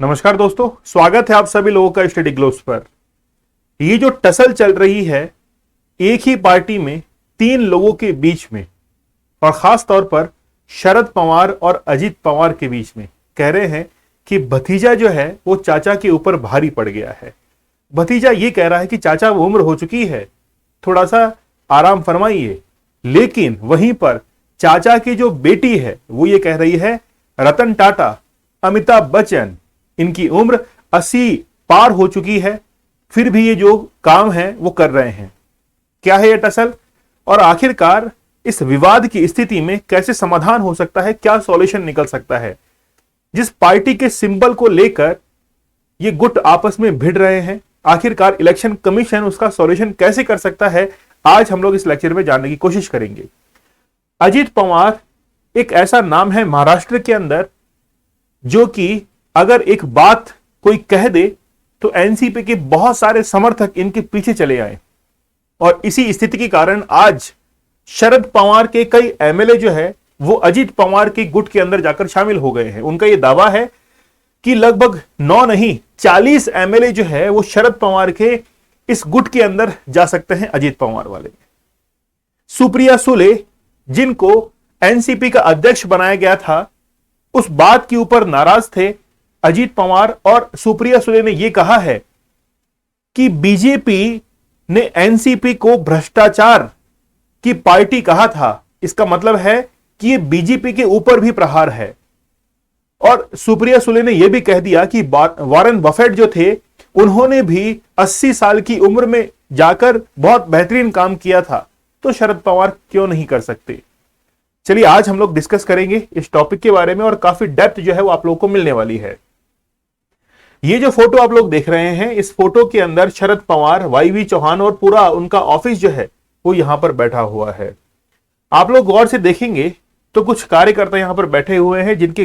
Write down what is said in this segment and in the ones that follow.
नमस्कार दोस्तों, स्वागत है आप सभी लोगों का स्टडी ग्लोब्स पर। ये जो टसल चल रही है एक ही पार्टी में तीन लोगों के बीच में, और खास तौर पर शरद पवार और अजीत पवार के बीच में, कह रहे हैं कि भतीजा जो है वो चाचा के ऊपर भारी पड़ गया है। भतीजा ये कह रहा है कि चाचा वो उम्र हो चुकी है, थोड़ा सा आराम फरमाइए। लेकिन वहीं पर चाचा की जो बेटी है वो ये कह रही है, रतन टाटा, अमिताभ बच्चन, इनकी उम्र 80 पार हो चुकी है, फिर भी ये जो काम है वो कर रहे हैं। क्या है ये टसल, और आखिरकार इस विवाद की स्थिति में कैसे समाधान हो सकता है, क्या सॉल्यूशन निकल सकता है? जिस पार्टी के सिंबल को लेकर ये गुट आपस में भिड़ रहे हैं, आखिरकार इलेक्शन कमीशन उसका सॉल्यूशन कैसे कर सकता है, आज हम लोग इस लेक्चर में जानने की कोशिश करेंगे। अजीत पवार एक ऐसा नाम है महाराष्ट्र के अंदर जो कि अगर एक बात कोई कह दे तो एनसीपी के बहुत सारे समर्थक इनके पीछे चले आए, और इसी स्थिति के कारण आज शरद पवार के कई एमएलए जो है वो अजीत पवार के गुट के अंदर जाकर शामिल हो गए हैं। उनका यह दावा है कि लगभग 9 नहीं 40 एमएलए जो है वो शरद पवार के इस गुट के अंदर जा सकते हैं, अजीत पवार वाले। सुप्रिया सुले, जिनको एनसीपी का अध्यक्ष बनाया गया था, उस बात के ऊपर नाराज थे अजीत पवार, और सुप्रिया सुले ने यह कहा है कि बीजेपी ने एनसीपी को भ्रष्टाचार की पार्टी कहा था। इसका मतलब है कि यह बीजेपी के ऊपर भी प्रहार है। और सुप्रिया सुले ने यह भी कह दिया कि वॉरेन बफेट जो थे उन्होंने भी 80 साल की उम्र में जाकर बहुत बेहतरीन काम किया था, तो शरद पवार क्यों नहीं कर सकते। चलिए आज हम लोग डिस्कस करेंगे इस टॉपिक के बारे में, और काफी डेप्थ जो है वो आप लोगों को मिलने वाली है। ये जो फोटो आप लोग देख रहे हैं, इस फोटो के अंदर शरद पवार, वाईवी चौहान और पूरा उनका ऑफिस जो है वो यहां पर बैठा हुआ है। आप लोग गौर से देखेंगे तो कुछ कार्यकर्ता यहां पर बैठे हुए हैं जिनके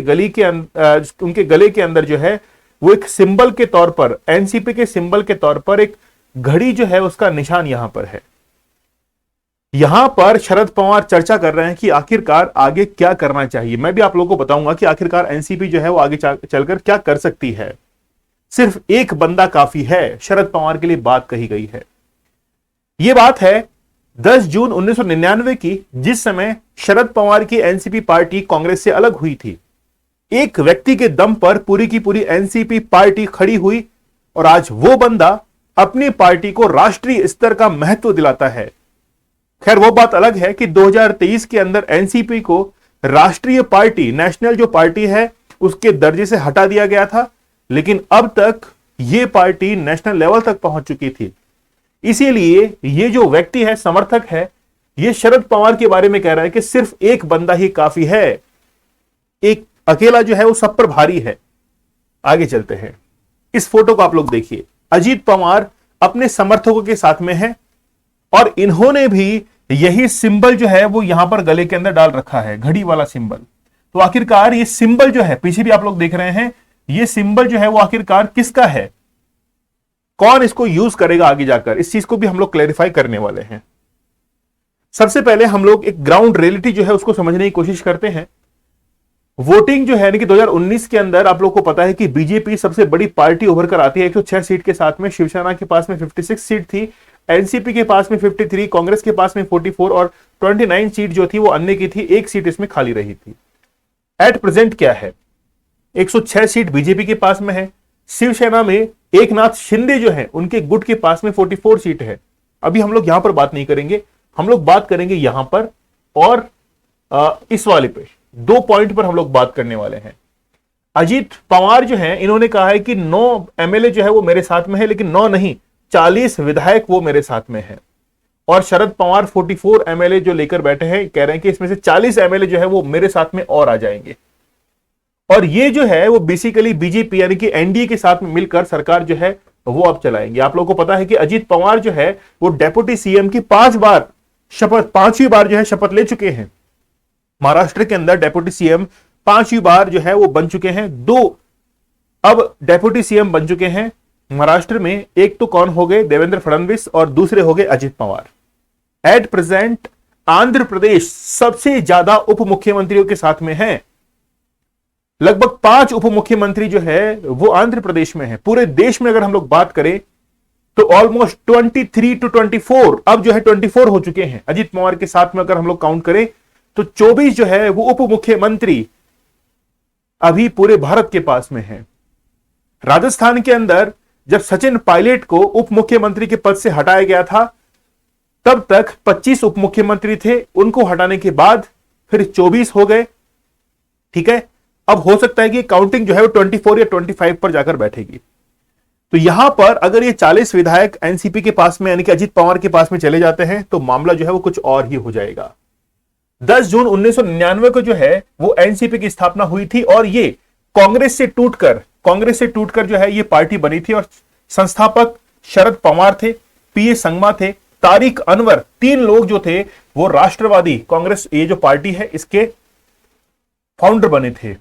उनके गले के अंदर जो है वो एक सिंबल के तौर पर, एनसीपी के सिंबल के तौर पर एक घड़ी जो है उसका निशान यहां पर है। यहां पर शरद पवार चर्चा कर रहे हैं कि आखिरकार आगे क्या करना चाहिए। मैं भी आप लोगों को बताऊंगा कि आखिरकार एनसीपी जो है वो आगे चलकर क्या कर सकती है। सिर्फ एक बंदा काफी है, शरद पवार के लिए बात कही गई है। यह बात है 10 जून 1999 की, जिस समय शरद पवार की एनसीपी पार्टी कांग्रेस से अलग हुई थी। एक व्यक्ति के दम पर पूरी की पूरी एनसीपी पार्टी खड़ी हुई, और आज वो बंदा अपनी पार्टी को राष्ट्रीय स्तर का महत्व दिलाता है। खैर वो बात अलग है कि 2023 के अंदर एनसीपी को राष्ट्रीय पार्टी, नेशनल जो पार्टी है उसके दर्जे से हटा दिया गया था, लेकिन अब तक यह पार्टी नेशनल लेवल तक पहुंच चुकी थी। इसीलिए ये जो व्यक्ति है, समर्थक है, ये शरद पवार के बारे में कह रहा है कि सिर्फ एक बंदा ही काफी है, एक अकेला जो है वो सब पर भारी है। आगे चलते हैं, इस फोटो को आप लोग देखिए। अजीत पवार अपने समर्थकों के साथ में है, और इन्होंने भी यही सिंबल जो है वो यहां पर गले के अंदर डाल रखा है, घड़ी वाला सिंबल। तो आखिरकार ये सिंबल जो है, पीछे भी आप लोग देख रहे हैं, ये सिंबल जो है वो आखिरकार किसका है, कौन इसको यूज करेगा आगे जाकर, इस चीज को भी हम लोग क्लैरिफाई करने वाले हैं। सबसे पहले हम लोग एक ग्राउंड रियलिटी जो है उसको समझने की कोशिश करते हैं। वोटिंग जो है यानी कि 2019 के अंदर आप लोग को पता है कि बीजेपी सबसे बड़ी पार्टी उभर कर आती है 106 सीट के साथ में। शिवसेना के पास में 56 सीट थी, एनसीपी के पास में 53, कांग्रेस के पास में 44, और 29 सीट जो थी वो अन्य की थी, एक सीट इसमें खाली रही थी। एट प्रेजेंट क्या है, 106 सीट बीजेपी के पास में है। शिवसेना में एकनाथ शिंदे जो है उनके गुट के पास में 44 सीट है। अभी हम लोग यहां पर बात नहीं करेंगे, हम लोग बात करेंगे यहां पर, और इस वाले पे 2 पॉइंट पर हम लोग बात करने वाले हैं। अजीत पवार जो है इन्होंने कहा है कि 9 एमएलए जो है वो मेरे साथ में है, लेकिन 9 नहीं 40 विधायक वो मेरे साथ में है। और शरद पवार 44 एमएलए जो लेकर बैठे हैं, कह रहे हैं कि इसमें से 40 एमएलए जो है वो मेरे साथ में और आ जाएंगे। और ये जो है वो बेसिकली बीजेपी यानी कि एनडीए के साथ में मिलकर सरकार जो है वो अब चलाएंगे। आप लोगों को पता है कि अजीत पवार जो है वो डेप्यूटी सीएम की 5 बार शपथ, 5वीं बार जो है शपथ ले चुके हैं। महाराष्ट्र के अंदर डेप्यूटी सीएम 5वीं बार जो है वो बन चुके हैं। 2 अब डेप्यूटी सीएम बन चुके हैं महाराष्ट्र में। एक तो कौन हो गए, देवेंद्र फडणवीस, और दूसरे हो गए अजीत पवार। एट प्रेजेंट आंध्र प्रदेश सबसे ज्यादा उप मुख्यमंत्रियों के साथ में है। लगभग 5 उप मुख्यमंत्री जो है वो आंध्र प्रदेश में है। पूरे देश में अगर हम लोग बात करें तो ऑलमोस्ट 23 टू 24, अब जो है 24 हो चुके हैं अजीत पवार के साथ में। अगर हम लोग काउंट करें तो 24 जो है वो उप मुख्यमंत्री अभी पूरे भारत के पास में है। राजस्थान के अंदर जब सचिन पायलट को उप मुख्यमंत्री के पद से हटाया गया था तब तक 25 उप मुख्यमंत्री थे, उनको हटाने के बाद फिर 24 हो गए। ठीक है, अब हो सकता है कि काउंटिंग जो है वो 24 या 25 पर जाकर बैठेगी। तो यहां पर अगर ये 40 विधायक एनसीपी के पास में यानी कि अजीत पवार के पास में चले जाते हैं तो मामला जो है वो कुछ और ही हो जाएगा। 10 जून 1999 को जो है वो एनसीपी की स्थापना हुई थी और ये कांग्रेस से टूटकर जो है ये पार्टी बनी थी और संस्थापक शरद पवार थे, पीए संगमा थे, तारिक अनवर, 3 लोग जो थे वो राष्ट्रवादी कांग्रेस ये जो पार्टी है इसके फाउंडर बने थे।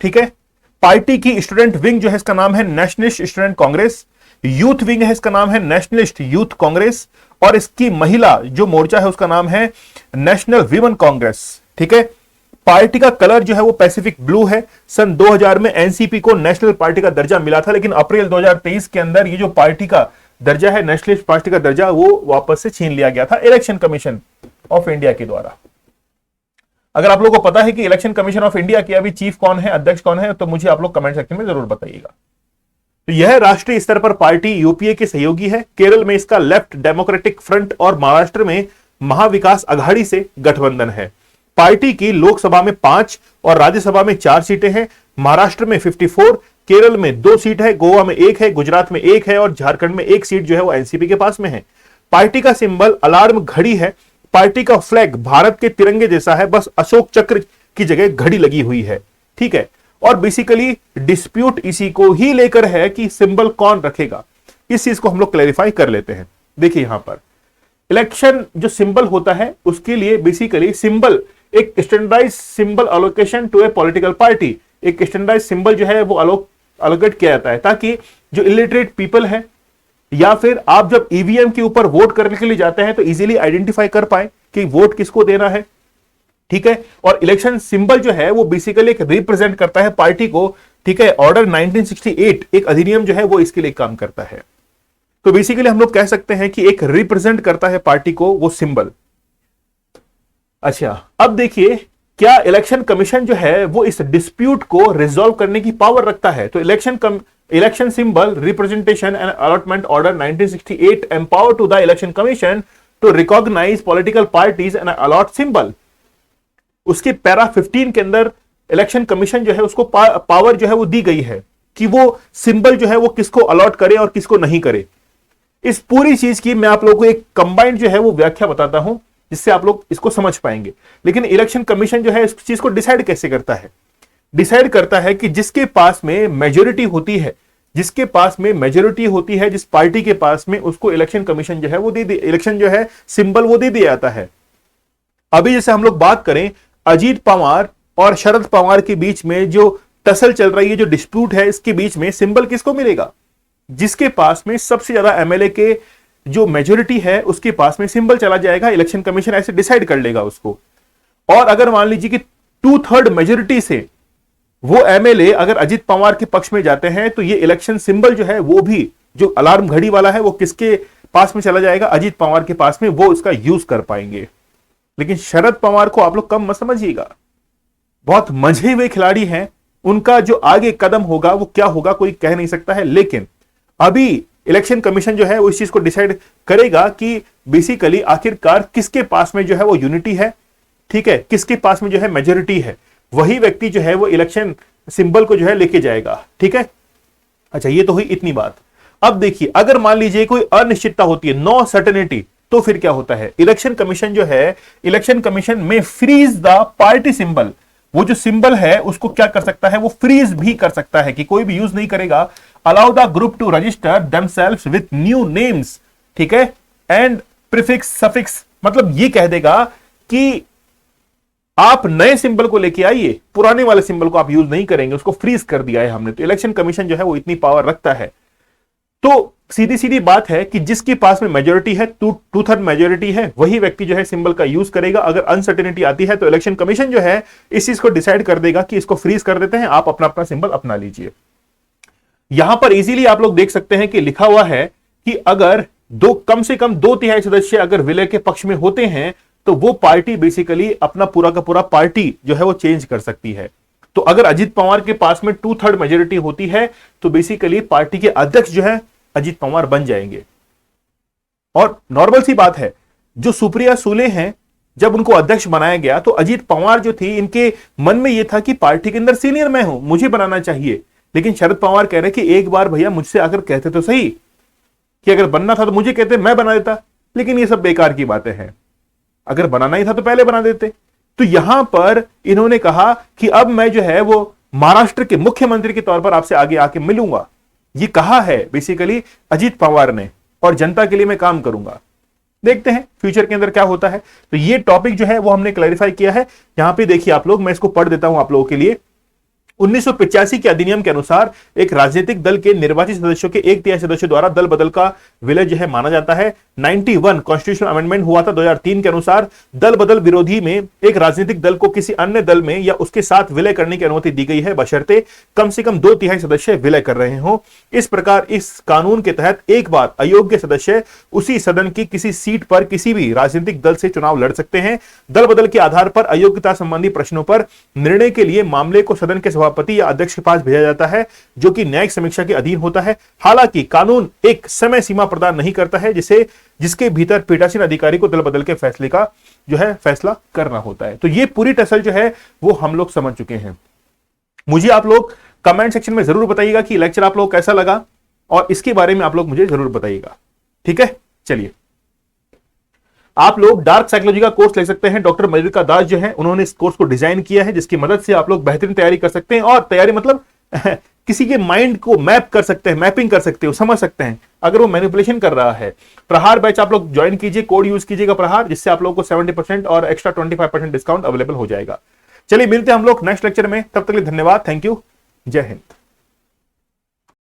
ठीक है, पार्टी की स्टूडेंट विंग जो है इसका नाम है nationalist student Congress, youth wing है इसका नाम है नेशनलिस्ट यूथ कांग्रेस और इसकी महिला जो मोर्चा है उसका नाम है नेशनल वीमेन कांग्रेस। ठीक है, पार्टी का कलर जो है वो पैसिफिक ब्लू है। सन 2000 में एनसीपी को नेशनल पार्टी का दर्जा मिला था, लेकिन अप्रैल 2023 के अंदर ये जो पार्टी का दर्जा है, नेशनलिस्ट पार्टी का दर्जा, वो वापस से छीन लिया गया था इलेक्शन कमीशन ऑफ इंडिया के द्वारा। अगर आप लोगों को पता है कि इलेक्शन कमीशन ऑफ इंडिया के अभी चीफ कौन है, अध्यक्ष कौन है, तो मुझे आप लोग कमेंट सेक्शन में जरूर बताइएगा। तो यह राष्ट्रीय स्तर पर पार्टी यूपीए के सहयोगी है। केरल में इसका लेफ्ट डेमोक्रेटिक फ्रंट और महाराष्ट्र में महाविकास अघाड़ी से गठबंधन है। पार्टी की लोकसभा में 5 और राज्यसभा में 4 सीटें हैं। महाराष्ट्र में 54, केरल में 2 सीट है, गोवा में 1 है, गुजरात में 1 है और झारखंड में 1 सीट जो है वो एनसीपी के पास में है। पार्टी का सिंबल अलार्म घड़ी है। पार्टी का फ्लैग भारत के तिरंगे जैसा है, बस अशोक चक्र की जगह घड़ी लगी हुई है। ठीक है, और बेसिकली डिस्प्यूट इसी को ही लेकर है कि सिंबल कौन रखेगा। इस चीज को हम लोग क्लैरिफाई कर लेते हैं। देखिए यहां पर इलेक्शन जो सिंबल होता है उसके लिए बेसिकली सिंबल एक standardise symbol allocation to a political party, एक स्टैंडर्डाइज सिंबल जो है वो अलोकेट किया जाता है ताकि जो इलिटरेट पीपल है या फिर आप जब ईवीएम के ऊपर वोट करने के लिए जाते हैं तो इजीली आइडेंटिफाई कर पाए कि वोट किसको देना है। ठीक है, और इलेक्शन सिंबल जो है वो बेसिकली एक रिप्रेजेंट करता है पार्टी को। ठीक है, ऑर्डर 1968 एक अधिनियम जो है वो इसके लिए काम करता है। तो बेसिकली हम लोग कह सकते हैं कि एक रिप्रेजेंट करता है पार्टी को वो सिंबल। अच्छा, अब देखिए क्या इलेक्शन कमीशन जो है वो इस डिस्प्यूट को रिजॉल्व करने की पावर रखता है। तो election symbol representation and allotment order 1968 empower to the election commission to recognise political parties and allot symbol. उसके पैरा 15 के अंदर इलेक्शन कमीशन जो है उसको पावर जो है वो दी गई है कि वो सिंबल जो है वो किसको अलॉट करे और किसको नहीं करे। इस पूरी चीज की मैं आप लोगों को एक कंबाइंड जो है वो व्याख्या बताता हूं जिससे आप लोग इसको समझ पाएंगे। लेकिन इलेक्शन कमीशन जो है इस चीज को डिसाइड कैसे करता है? डिसाइड करता है कि जिसके पास में मेजोरिटी होती है, जिस पार्टी के पास में, उसको इलेक्शन कमीशन जो है वो इलेक्शन जो है सिंबल वो दे दिया जाता है। अभी जैसे हम लोग बात करें अजीत पवार और शरद पवार के बीच में जो टसल चल रही है, जो डिस्प्यूट है, इसके बीच में सिंबल किसको मिलेगा? जिसके पास में सबसे ज्यादा एमएलए के जो मेजोरिटी है उसके पास में सिंबल चला जाएगा। इलेक्शन कमीशन ऐसे डिसाइड कर लेगा उसको। और अगर मान लीजिए कि 2/3 मेजोरिटी से वो एमएलए अगर अजीत पवार के पक्ष में जाते हैं तो ये इलेक्शन सिंबल जो है वो भी जो अलार्म घड़ी वाला है वो किसके पास में चला जाएगा? अजीत पवार के पास में, वो उसका यूज कर पाएंगे। लेकिन शरद पवार को आप लोग कम मत समझिएगा, बहुत मंझे हुए खिलाड़ी हैं। उनका जो आगे कदम होगा वो क्या होगा कोई कह नहीं सकता है। लेकिन अभी इलेक्शन कमीशन जो है वो इस चीज को डिसाइड करेगा कि बेसिकली आखिरकार किसके पास में जो है वो यूनिटी है, ठीक है, किसके पास में जो है मेजोरिटी है, वही व्यक्ति जो है वो इलेक्शन सिंबल को जो है लेके जाएगा। ठीक है, अच्छा ये तो हुई इतनी बात। अब देखिए अगर मान लीजिए कोई अनिश्चितता होती है, नो सर्टेनिटी, तो फिर क्या होता है? इलेक्शन कमीशन जो है, इलेक्शन कमीशन में फ्रीज द पार्टी सिंबल, वो जो सिंबल है उसको क्या कर सकता है? वो फ्रीज भी कर सकता है कि कोई भी यूज नहीं करेगा। Allow the group to register themselves with new names, ठीक है, एंड प्रीफिक्स सफिक्स, मतलब ये कह देगा कि आप नए सिंबल को लेके आइए, पुराने वाले सिंबल को आप यूज नहीं करेंगे, उसको फ्रीज कर दिया है हमने। तो इलेक्शन कमीशन जो है वो इतनी पावर रखता है। तो सीधी सीधी बात है कि जिसके पास में मेजोरिटी है, टू थर्ड मेजोरिटी है, वही व्यक्ति जो है सिंबल का यूज करेगा। अगर अनसर्टेनिटी आती है तो इलेक्शन कमीशन जो है इस चीज को डिसाइड कर देगा कि इसको फ्रीज कर देते हैं, आप अपना अपना सिंबल अपना लीजिए। यहां पर इजीली आप लोग देख सकते हैं कि लिखा हुआ है कि अगर कम से कम 2/3 सदस्य अगर विलय के पक्ष में होते हैं तो वो पार्टी बेसिकली अपना पूरा का पूरा पार्टी जो है वो चेंज कर सकती है। तो अगर अजीत पवार के पास में 2/3 मेजोरिटी होती है तो बेसिकली पार्टी के अध्यक्ष जो है अजीत पवार बन जाएंगे। और नॉर्मल सी बात है, जो सुप्रिया सुले हैं, जब उनको अध्यक्ष बनाया गया तो अजीत पवार जो थी, इनके मन में यह था कि पार्टी के अंदर सीनियर मैं हूं, मुझे बनाना चाहिए। लेकिन शरद पवार कह रहे कि एक बार भैया मुझसे आकर कहते तो सही कि अगर बनना था तो मुझे कहते, मैं बना देता। लेकिन ये सब बेकार की बातें हैं, अगर बनाना ही था तो पहले बना देते। तो यहां पर इन्होंने कहा कि अब मैं जो है वो महाराष्ट्र के मुख्यमंत्री के तौर पर आपसे आगे आके मिलूंगा, ये कहा है बेसिकली अजीत पवार ने, और जनता के लिए मैं काम करूंगा। देखते हैं फ्यूचर के अंदर क्या होता है। तो ये टॉपिक जो है वो हमने क्लैरिफाई किया है। यहां पे देखिए आप लोग, मैं इसको पढ़ देता हूं आप लोगों के लिए। 1985 के अधिनियम के अनुसार एक राजनीतिक दल के निर्वाचित सदस्यों के 1/3 सदस्यों द्वारा दल बदल का विलय जो है माना जाता है। 91 कॉन्स्टिट्यूशनल अमेंडमेंट हुआ था 2003 के अनुसार दल बदल विरोधी में एक राजनीतिक दल को किसी अन्य दल में या उसके साथ विलय करने की अनुमति दी गई है, बशर्ते कम से कम 2/3 सदस्य विलय कर रहे हो। इस प्रकार इस कानून के तहत एक बार अयोग्य सदस्य उसी सदन की किसी सीट पर किसी भी राजनीतिक दल से चुनाव लड़ सकते हैं। दल बदल के आधार पर अयोग्यता संबंधी प्रश्नों पर निर्णय के लिए मामले को सदन के सभापति या अध्यक्ष के पास भेजा जाता है, जो कि न्यायिक समीक्षा के अधीन होता है। हालांकि कानून एक समय सीमा प्रदान नहीं करता है जिसके भीतर पीठासीन अधिकारी को दल बदल के फैसले का जो है फैसला करना होता है। तो ये पूरी टसल जो है वो हम लोग समझ चुके हैं। मुझे आप लोग कमेंट सेक्शन में जरूर बताइएगा कि लेक्चर आप लोग कैसा लगा, और इसके बारे में आप लोग मुझे जरूर बताइएगा। ठीक है, चलिए आप लोग डार्क साइकोलॉजी का कोर्स ले सकते हैं। डॉक्टर मलिका दास जो है उन्होंने इस कोर्स को डिजाइन किया है, जिसकी मदद से आप लोग बेहतरीन तैयारी कर सकते हैं। और तैयारी मतलब किसी के माइंड को मैप कर सकते हैं, मैपिंग कर सकते हो, समझ सकते हैं अगर वो मैनिपुलेशन कर रहा है। प्रहार बैच आप लोग ज्वाइन कीजिए, कोड यूज कीजिएगा प्रहार, जिससे आप लोगों को 70% और एक्स्ट्रा 25% डिस्काउंट अवेलेबल हो जाएगा। चलिए मिलते हैं हम लोग नेक्स्ट लेक्चर में, तब तक के लिए धन्यवाद, थैंक यू, जय हिंद।